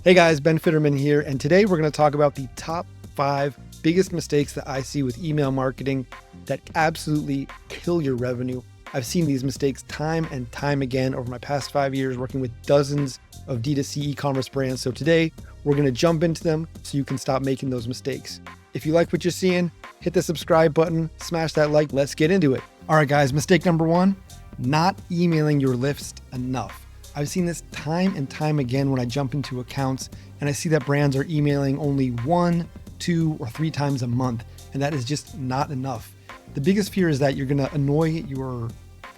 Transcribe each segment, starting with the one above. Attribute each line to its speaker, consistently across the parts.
Speaker 1: Hey guys, Ben Fitterman here, and today we're going to talk about the top 5 biggest mistakes that I see with email marketing that absolutely kill your revenue. I've seen these mistakes time and time again over my past 5 years working with dozens of D2C e-commerce brands. So today we're going to jump into them so you can stop making those mistakes. If you like what you're seeing, hit the subscribe button, smash that like, let's get into it. All right guys, mistake number 1, not emailing your list enough. I've seen this time and time again when I jump into accounts and I see that brands are emailing only 1, 2, or 3 times a month, and that is just not enough. The biggest fear is that you're going to annoy your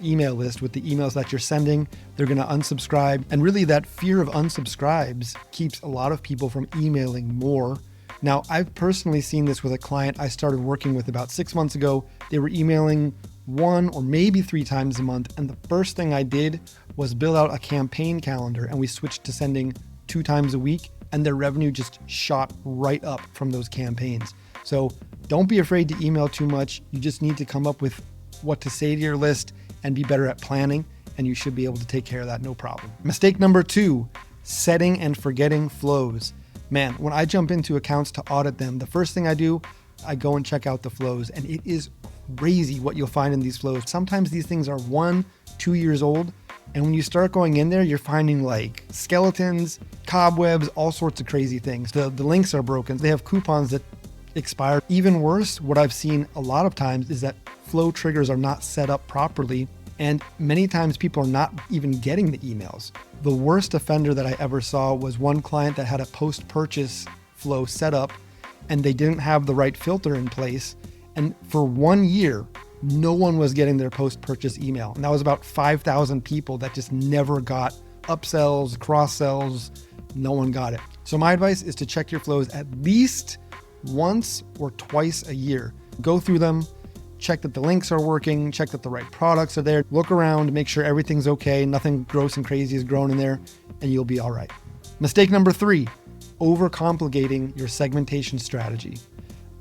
Speaker 1: email list with the emails that you're sending. They're going to unsubscribe, and really that fear of unsubscribes keeps a lot of people from emailing more. Now, I've personally seen this with a client I started working with about 6 months ago. They were emailing 1 or maybe 3 times a month, and the first thing I did was build out a campaign calendar, and we switched to sending 2 times a week, and their revenue just shot right up from those campaigns. So don't be afraid to email too much. You just need to come up with what to say to your list and be better at planning, and you should be able to take care of that no problem. Mistake number 2, setting and forgetting flows. Man, when I jump into accounts to audit them, the first thing I do, I go and check out the flows, and it is crazy what you'll find in these flows. Sometimes these things are 1, 2 years old, and when you start going in there, you're finding like skeletons, cobwebs, all sorts of crazy things. The links are broken. They have coupons that expire. Even worse, what I've seen a lot of times is that flow triggers are not set up properly, and many times people are not even getting the emails. The worst offender that I ever saw was one client that had a post-purchase flow set up, and they didn't have the right filter in place. And for 1 year, no one was getting their post-purchase email. And that was about 5,000 people that just never got upsells, cross-sells. No one got it. So my advice is to check your flows at least once or twice a year. Go through them, check that the links are working, check that the right products are there, look around, make sure everything's okay, nothing gross and crazy is growing in there, and you'll be all right. Mistake number 3, overcomplicating your segmentation strategy.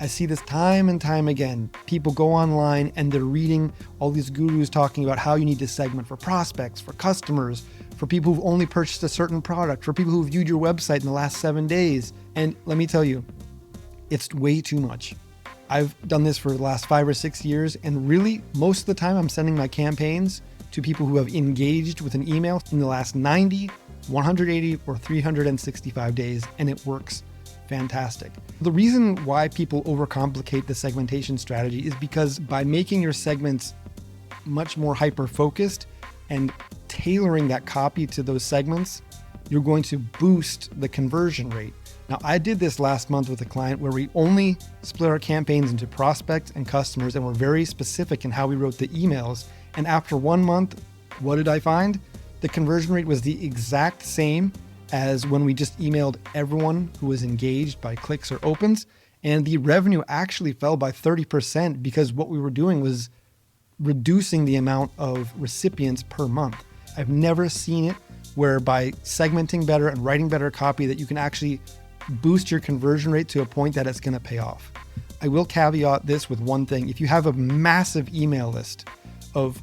Speaker 1: I see this time and time again. People go online and they're reading all these gurus talking about how you need to segment for prospects, for customers, for people who've only purchased a certain product, for people who viewed your website in the last 7 days. And let me tell you, it's way too much. I've done this for the last 5 or 6 years, and really most of the time I'm sending my campaigns to people who have engaged with an email in the last 90, 180, or 365 days, and it works fantastic. The reason why people overcomplicate the segmentation strategy is because by making your segments much more hyper-focused and tailoring that copy to those segments, you're going to boost the conversion rate. Now, I did this last month with a client where we only split our campaigns into prospects and customers, and were very specific in how we wrote the emails. And after 1 month, what did I find? The conversion rate was the exact same as when we just emailed everyone who was engaged by clicks or opens, and the revenue actually fell by 30% because what we were doing was reducing the amount of recipients per month. I've never seen it where by segmenting better and writing better copy that you can actually boost your conversion rate to a point that it's going to pay off. I will caveat this with one thing. If you have a massive email list of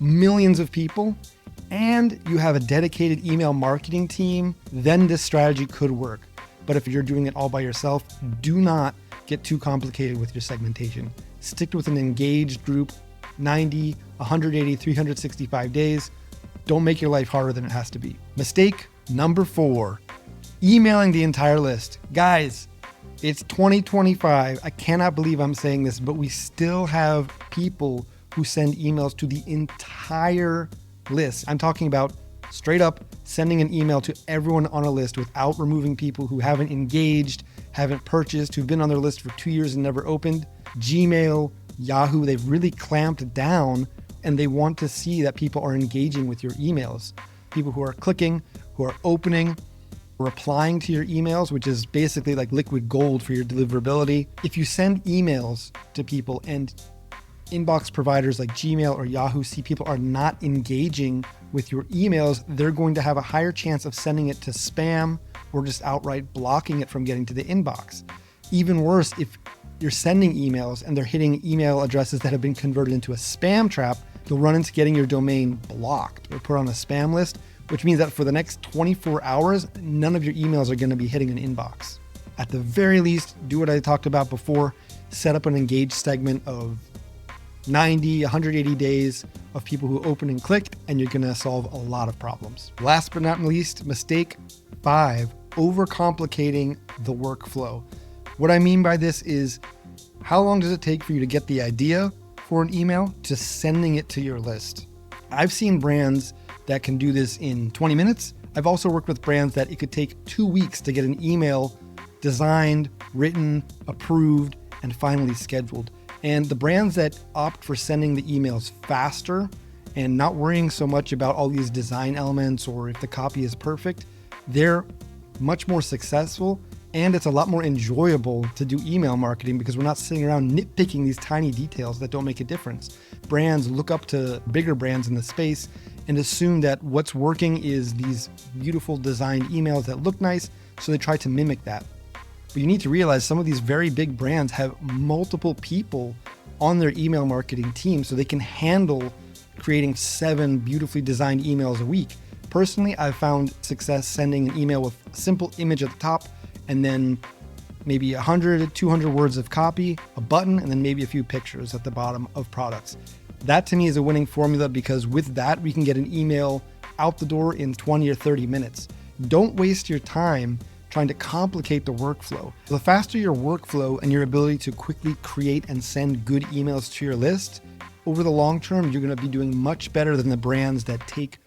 Speaker 1: millions of people, and you have a dedicated email marketing team, then this strategy could work. But if you're doing it all by yourself, do not get too complicated with your segmentation. Stick with an engaged group, 90, 180, 365 days. Don't make your life harder than it has to be. Mistake number 4, emailing the entire list. Guys, it's 2025. I cannot believe I'm saying this, but we still have people who send emails to the entire list. I'm talking about straight up sending an email to everyone on a list without removing people who haven't engaged, haven't purchased, who've been on their list for 2 years and never opened. Gmail, Yahoo, they've really clamped down, and they want to see that people are engaging with your emails. People who are clicking, who are opening, replying to your emails, which is basically like liquid gold for your deliverability. If you send emails to people and inbox providers like Gmail or Yahoo see people are not engaging with your emails, they're going to have a higher chance of sending it to spam or just outright blocking it from getting to the inbox. Even worse, if you're sending emails and they're hitting email addresses that have been converted into a spam trap, you'll run into getting your domain blocked or put on a spam list, which means that for the next 24 hours, none of your emails are going to be hitting an inbox. At the very least, do what I talked about before, set up an engaged segment of 90, 180 days of people who opened and clicked, and you're going to solve a lot of problems. Last but not least, mistake 5, overcomplicating the workflow. What I mean by this is, how long does it take for you to get the idea for an email to sending it to your list? I've seen brands that can do this in 20 minutes. I've also worked with brands that it could take 2 weeks to get an email designed, written, approved, and finally scheduled. And the brands that opt for sending the emails faster and not worrying so much about all these design elements or if the copy is perfect, they're much more successful, and it's a lot more enjoyable to do email marketing because we're not sitting around nitpicking these tiny details that don't make a difference. Brands look up to bigger brands in the space and assume that what's working is these beautiful designed emails that look nice, so they try to mimic that. But you need to realize some of these very big brands have multiple people on their email marketing team, so they can handle creating 7 beautifully designed emails a week. Personally, I've found success sending an email with a simple image at the top and then maybe 100 to 200 words of copy, a button, and then maybe a few pictures at the bottom of products. That to me is a winning formula because with that, we can get an email out the door in 20 or 30 minutes. Don't waste your time trying to complicate the workflow. The faster your workflow and your ability to quickly create and send good emails to your list, over the long term, you're going to be doing much better than the brands that take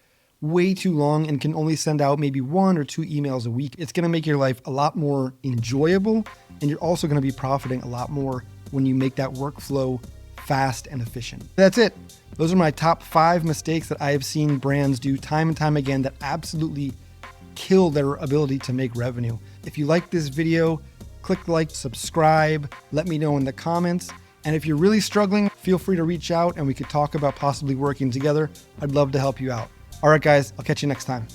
Speaker 1: way too long and can only send out maybe 1 or 2 emails a week. It's going to make your life a lot more enjoyable, and you're also going to be profiting a lot more when you make that workflow fast and efficient. That's it. Those are my top 5 mistakes that I have seen brands do time and time again that absolutely kill their ability to make revenue. If you like this video, click like, subscribe, let me know in the comments. And if you're really struggling, feel free to reach out and we could talk about possibly working together. I'd love to help you out. All right, guys, I'll catch you next time.